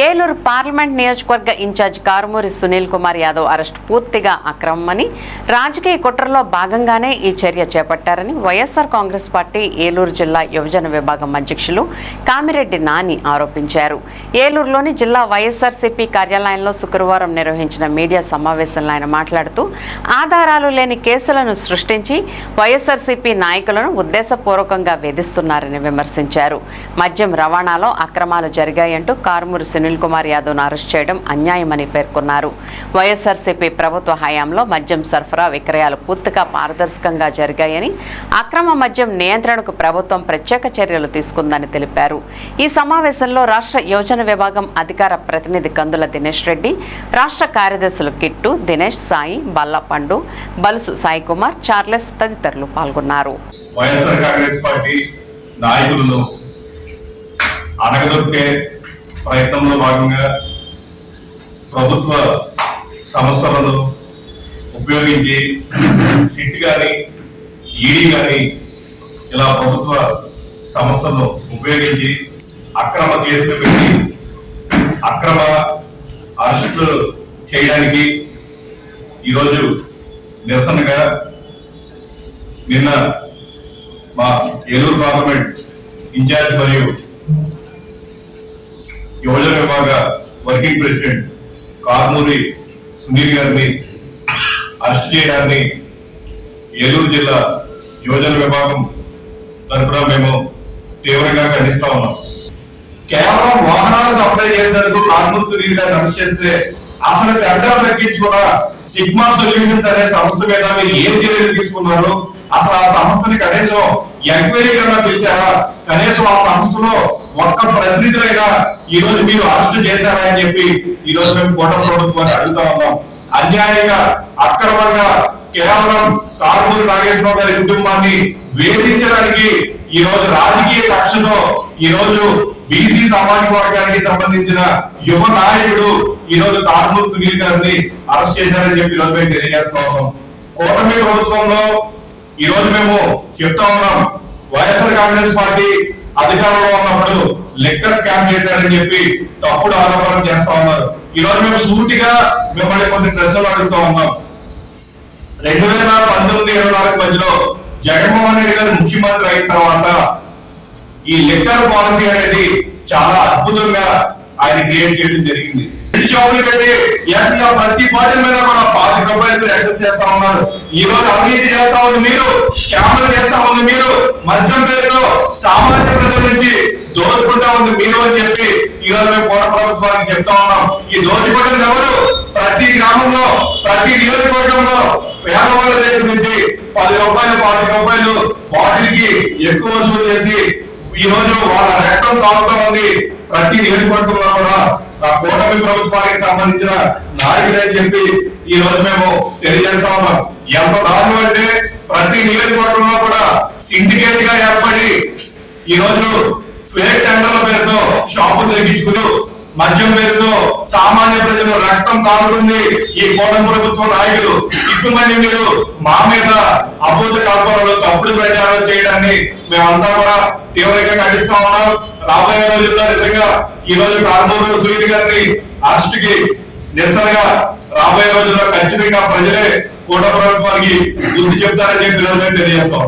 Eluru parliament నియోజకవర్గ incharge Karumuri Sunil Kumar Yadav arrest పూర్తిగా అక్రమమని, రాజకీయ కుట్రలో భాగంగానే ఈ చర్య చేపట్టారని వైఎస్ఆర్ కాంగ్రెస్ పార్టీ ఏలూరు జిల్లా యువజన విభాగం అధ్యక్షులు కామిరెడ్డి నాని ఆరోపించారు. ఏలూరులోని జిల్లా వైఎస్ఆర్సీపీ కార్యాలయంలో శుక్రవారం నిర్వహించిన మీడియా సమావేశంలో ఆయన మాట్లాడుతూ ఆధారాలు లేని కేసులను సృష్టించి వైఎస్ఆర్సీపీ నాయకులను ఉద్దేశపూర్వకంగా వేధిస్తున్నారని విమర్శించారు. మద్యం రవాణాలో అక్రమాలు జరిగాయంటూ కారుమూరి సునీల్ కుమార్ యాదవ్ను అరెస్ట్ చేయడం అన్యాయమని పేర్కొన్నారు. వైఎస్ఆర్సీపీ ప్రభుత్వ హయాంలో మద్యం సరఫరా విక్రయాలు పూర్తిగా పారదర్శకంగా జరిగాయని, అక్రమ మద్యం నియంత్రణకు ప్రభుత్వం ప్రత్యేక చర్యలు తీసుకుందని తెలిపారు. ఈ సమావేశంలో రాష్ట్ర యువజన విభాగం అధికార ప్రతినిధి కందుల దినేష్ రెడ్డి, రాష్ట్ర కార్యదర్శులు కిట్టు, దినేష్, సాయి, బల్లపండు, బలుసు సాయి కుమార్, చార్లెస్ తదితరులు పాల్గొన్నారు. వైఎస్ఆర్ కాంగ్రెస్ పార్టీ నాయకులను అడగదొక్కే ప్రయత్నంలో భాగంగా ప్రభుత్వ సంస్థలను ఉపయోగించి సిట్ కానీ ఈడీ కానీ ఇలా ప్రభుత్వ సంస్థలను ఉపయోగించి అక్రమ కేసులు పెట్టి అక్రమ అరెస్టులు చేయడానికి ఈరోజు నిరసనగా నిన్న మా ఏలూరు పార్లమెంట్ ఇన్ఛార్జ్ మరియు యువజన విభాగ వర్కింగ్ ప్రెసిడెంట్ కారుమూరి సునీల్ గారిని అరెస్ట్ చేయడాన్ని ఏలూరు జిల్లా యువజన విభాగం తరఫున మేము తీవ్రంగా ఖండిస్తా ఉన్నాం. కేవలం వాహనాలు సప్లై చేసినందుకు కారుమూరి సునీల్ గారిని అరెస్ట్ చేస్తే అసలు టెండర్ తగ్గించుకున్న సిగ్మా సొల్యూషన్స్ అనే సంస్థ మీద మీరు ఏం చర్యలు తీసుకున్నారు? అసలు ఆ సంస్థని కనీసం ఎంక్వైరీ కన్నా పిలిచారా? కనీసం ఆ సంస్థలో ఒక్క ప్రతినిధులైనా ఈ రోజు మీరు అరెస్ట్ చేశారా అని చెప్పి ఈ రోజు మేము కూటమి ప్రభుత్వాన్ని అడుగుతా ఉన్నాం. అన్యాయంగా అక్రమంగా కేవలం కారుమూరి నాగేశ్వరరావు గారి కుటుంబాన్ని వేధించడానికి ఈ రోజు రాజకీయ కక్షతో ఈ రోజు బీసీ సామాజిక వర్గానికి సంబంధించిన యువ నాయకుడు ఈ రోజు కారుమూరి సునీల్ గారిని అరెస్ట్ చేశారని చెప్పి ఈ రోజు మేము తెలియజేస్తా ఉన్నాం. కూటమి ప్రభుత్వంలో ఈ రోజు మేము చెప్తా ఉన్నాం, వైఎస్ఆర్ కాంగ్రెస్ పార్టీ అధికారంలో ఉన్నప్పుడు లిక్కర్ స్కామ్ చేశారని చెప్పి తప్పుడు ఆరోపణలు చేస్తా ఉన్నారు. ఈ రోజు మేము సూటిగా మిమ్మల్ని కొన్ని ప్రశ్నలు అడుగుతా ఉన్నాం. 2019-24 మధ్యలో జగన్మోహన్ రెడ్డి గారు ముఖ్యమంత్రి అయిన తర్వాత ఈ లిక్కర్ పాలసీ అనేది చాలా అద్భుతంగా ఆయన క్రియేట్ చేయడం జరిగింది. ఏకంగా ప్రతి బాటిల్ మీద కూడా ₹5 మీరు యాక్సెస్ చేస్తా ఉన్నారు. ఈ రోజు అవినీతి చేస్తా ఉంది మీరు, స్కామ్లు చేస్తా ఉంది మీరు, మద్యం పేరుతో సామాన్య ప్రజల నుంచి దోచుకుంటా ఉంది మీరు అని చెప్పి ఈ రోజు మేము కోట ప్రభుత్వానికి చెప్తా ఉన్నాం. ఈ దోచుకోవడం ఎవరు? ప్రతి గ్రామంలో ప్రతి నియోజకవర్గంలో పేదవాళ్ళ దగ్గర నుంచి ₹10, ₹5 బాటిల్ కి ఎక్కువ వసూలు చేసి ఈ రోజు వాళ్ళ రక్తం తాగుతా ఉంది. ప్రతి నియోజకవర్గంలో కూడా కూటమి ప్రభుత్వానికి సంబంధించిన నాయకులు అని చెప్పి ఈ రోజు మేము తెలియజేస్తా ఉన్నాం. ఎంత దారుణం అంటే ప్రతి నియోజకవర్గంలో కూడా సిండికేట్ గా ఏర్పడి ఈ రోజు ఫేక్ టెండర్ల పేరుతో షాపులు తగ్గించుకుని మద్యం పేరుతో సామాన్య ప్రజలు రక్తం తాగుతుంది ఈ కూటమి ప్రభుత్వ నాయకులు. ఇటువంటి మీరు మా మీద అభూత కల్పనలు తప్పుడు ప్రచారం చేయడాన్ని మేమంతా కూడా తీవ్రంగా ఖండిస్తా ఉన్నాం. రాబోయే రోజుల్లో నిజంగా ఈ రోజు కారుమూరి సునీల్ గారిని అరెస్ట్ కి నిరసనగా రాబోయే రోజుల్లో ఖచ్చితంగా ప్రజలే కూటమి ప్రభుత్వానికి గుర్తు చెప్తారని చెప్పి తెలియజేస్తాం.